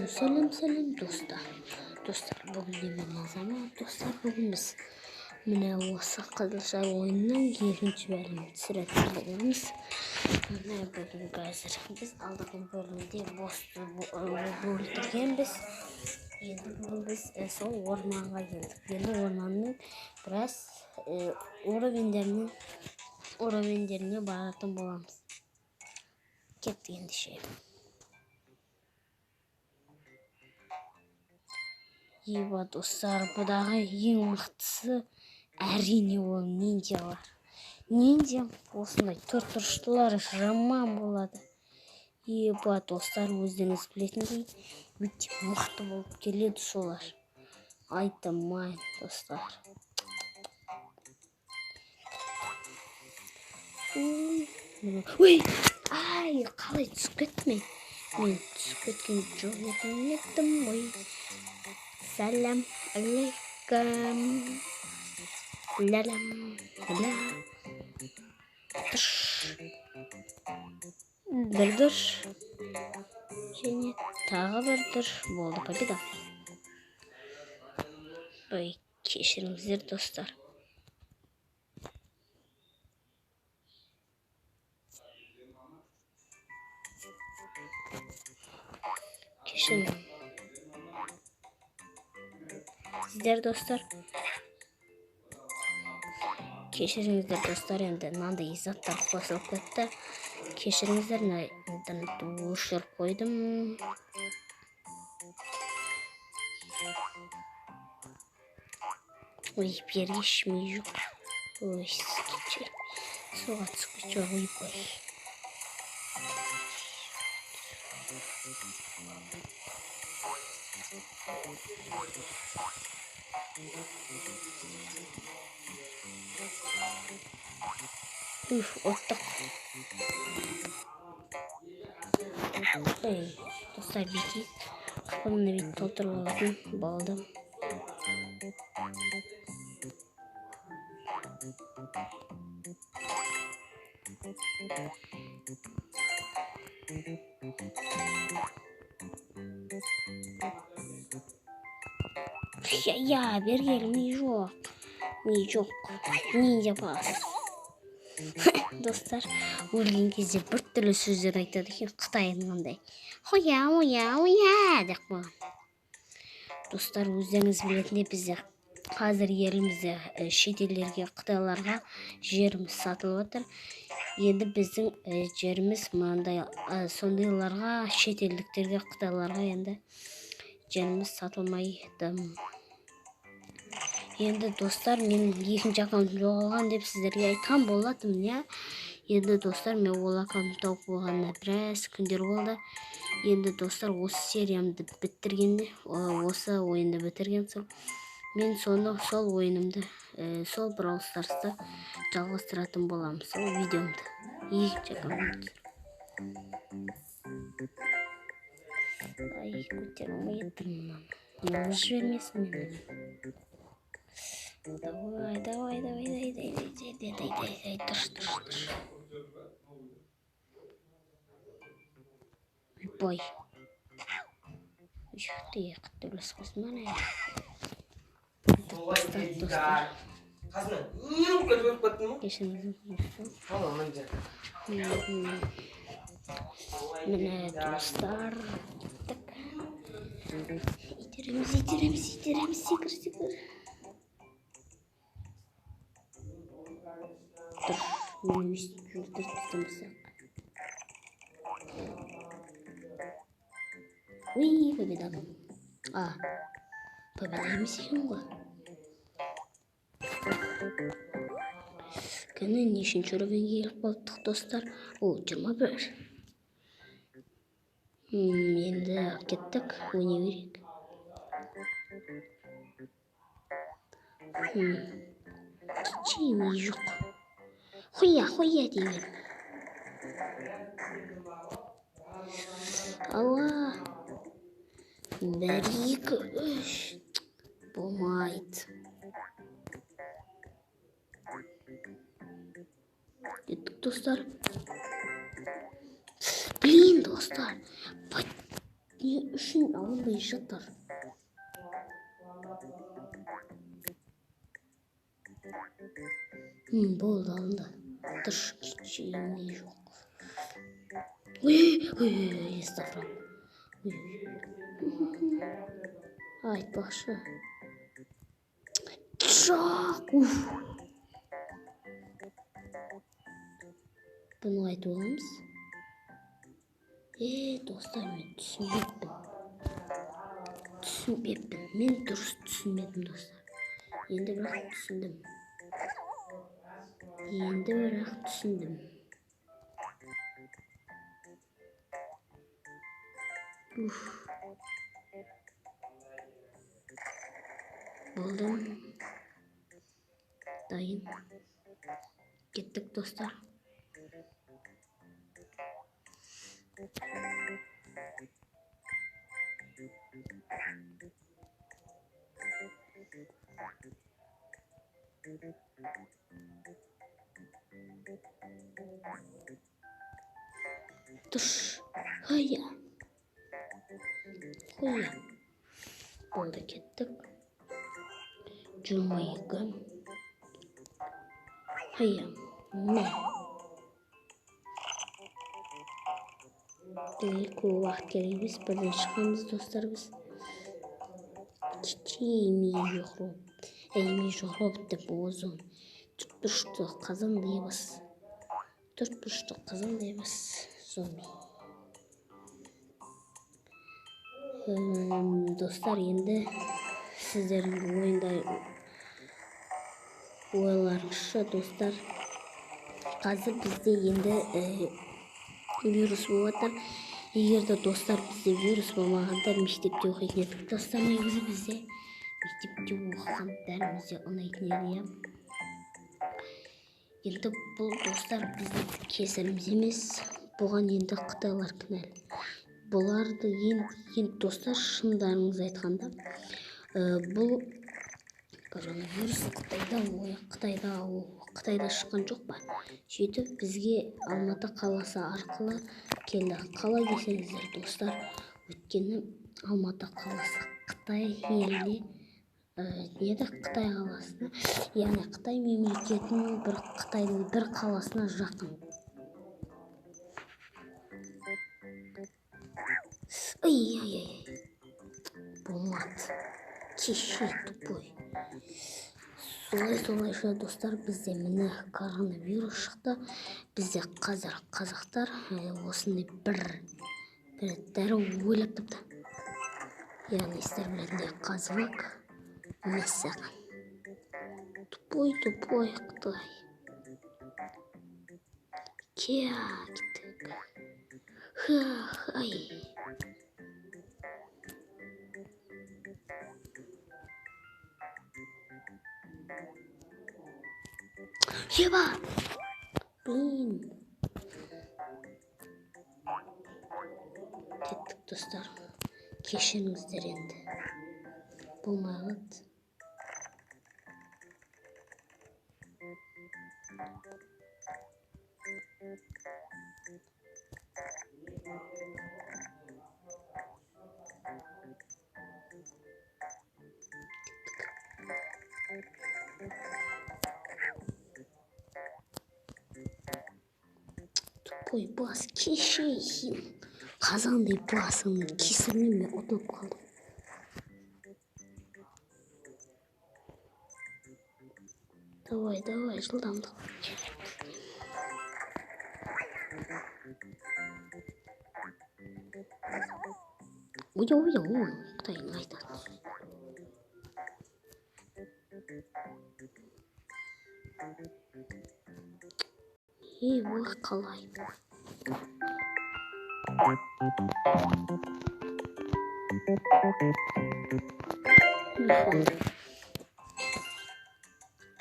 Selam dostlar. Dostlar bugün ne zaman? Dostlar bugün biz mine осы Қызылжар ойынның екінші бөлімін түсіретін боламыз. Міне бүгін қазір біз алдыңғы бөлімде босты бөлтіргенбіз. Енді бүгін біз сол орманға келдік. Енді орманның біраз уровендеріне баратын боламыз. Кеттік ендеше. Еба достар, бұдағы ең мықтысы әрине ол ниндзялар. Ниндзя осындай төртбұрыштылар жаман болады. Еба достар, өздеріңіз білетіндей өте мықты болып келеді солар. Айтамайын достар. Ой, ай, қалай түсіп кеттім мен түсіп кеткен жоқ еттім ғой. Салам алейкум. Лалам, ла. Бір дұрш. Және тағы бір дұрш болды, победа. Ой, кешіріңіздер достар. Кешіріңіздер достар. Кешіріңіздер достар, енді мынандай заттар қосылып кетті. Кешіріңіздер, интернетті өшіріп қойдым. Ой, берге ішмей жоқ. Ой, сізге суға түсіп кетші ойып қой. Üf, ottuk. Dostlar bitti. Kapımın bir dolduruladım. Baldım. Ya bir gelmeyi yok. Yok. Ninja pas. Dostlar, өлген кезде бір түрлі сөздер айтады екен, қытайдағындай. Оя деп қойған. Достар, өздеріңіз білетіндей бізде қазір елімізде шетелдерге, қытайларға жеріміз сатылып отыр. Енді біздің жеріміз мынандай сондайларға, шетелдіктерге, қытайларға енді жеріміз сатылмайды. Енді достар, мен екінші аккаунтым жоғалған деп сіздерге айтқан болатынмын, я. Енді достар, мен ол аккаунтты тауып болғанына біраз күндер болды. Енді достар, осы сериямды бітіргенде, осы ойынды бітірген соң, мен сол ойынымды, сол Brawl Stars'ты жалғастыратын боламын, сол видеомды. Екінші аккаунтты. Ай, көтермей тұрмын. Мынау жібермесін мені. Давай, тұрш. Бой. Ты қаттылыс қосман әй. Достар. Міне достар. Итереміз, секір. Тұр, мені өстіп жүрдіріп тұстамасақ. Ой, победа. Победа емес екен ғой. Кәне нешінші уровенге келіп қалдық достар? 21. Енді кеттік, ойнай берейік. Кечеймей жоқ. Хоя деймін. Алла. 1, 2, 3. Болмайды. Кеттік достар. Блин, достар. не үшін алынбай жатыр? Болды, алынды. Дұрыс кешемей жоқ. Естафрам. Айтпақшы. Жоқ. Бұны айтып аламыз. Достар, мен түсінбеппін. Мен дұрыс түсінбедім, достар. Енді бірақ түсіндім. Болдым. Дайын. Кеттік, достар. Дұрыс. Хая. Болды, кеттік. 22. Хая. Мә. Көп уақыт керек емес, бірден шығамыз, достар, біз. Емей жоғыру бітті бозым. Төртбұрышты қазандаймыз. Зомби. Достар, енді сіздердің ойларыңызша, достар, қазір бізде енді вирус болатыр. Егерде достар бізде вирус болмағанда мектепте оқитын едік. Достар, негізі бізде мектепте оқыған бәрімізде ұнайтын еді. Енді бұл достар біздің кесіріміз емес, бұған енді қытайлар кінәлі. Бұларды енді достар, шындарыңыз айтқанда, бұл коронавирус Қытайда шыққан жоқ па? Сөйтіп бізге Алматы қаласы арқылы келді. Қалай десеңіздер, достар, өйткені Алматы қаласы Қытай еліне, Қытай қаласына, яғни Қытай мемлекетінің Қытайдың бір қаласына жақын. Болмады. Кеше тупой. Солайша, достар, бізде міне коронавирус шықты. Бізде қазір қазақтар осындай бір дәрі ойлап тапты. Яғни сіздер білетіндей қазылық мәссаған. Тупой Қытай. Кеттік. Еба! Блин! Кеттік, достар. Кешіріңіздер енді. Болмай қалды. Тупой бас, кешейсің. Қазандай басыңның кесірінен мен ұтылып қалдым. Давай, жылдамдық. Қытайың айтады. Қалай.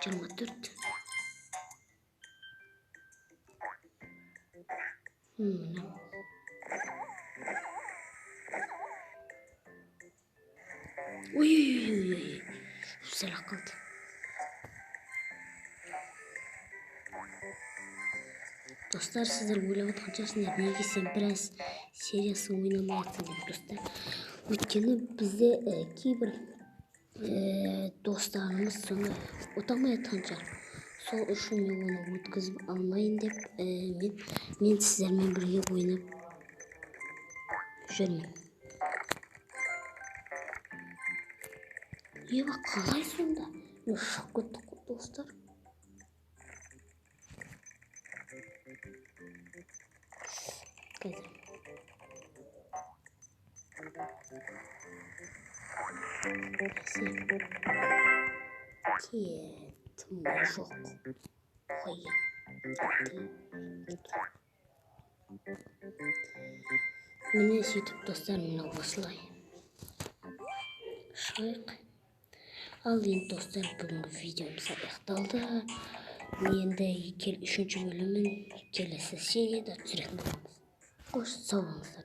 Жиырма төрт. Сәл қалды. Достар, сіздер ойлап отырған шығарсыңдар, неге сен біраз сериясын ойнамайатсың деп достар. Өйткені бізде кейбір достарымыз соны отамай жатқан шығар. Сол үшін мен оны өткізіп алмайын деп мен сіздермен бірге ойнап жүрмін. Ева, қалай сонда? Мен шық кеттік қой достар. Қазір. Кеттім, жоқ. Қойым. Міне сөйтіп достар, міне осылай. Шайық. Ал енді достар, бүгінгі видеомыз аяқталды. Енді үшінші бөлімін келесі серияда түсіретін боламыз. Қош сау болыңыздар.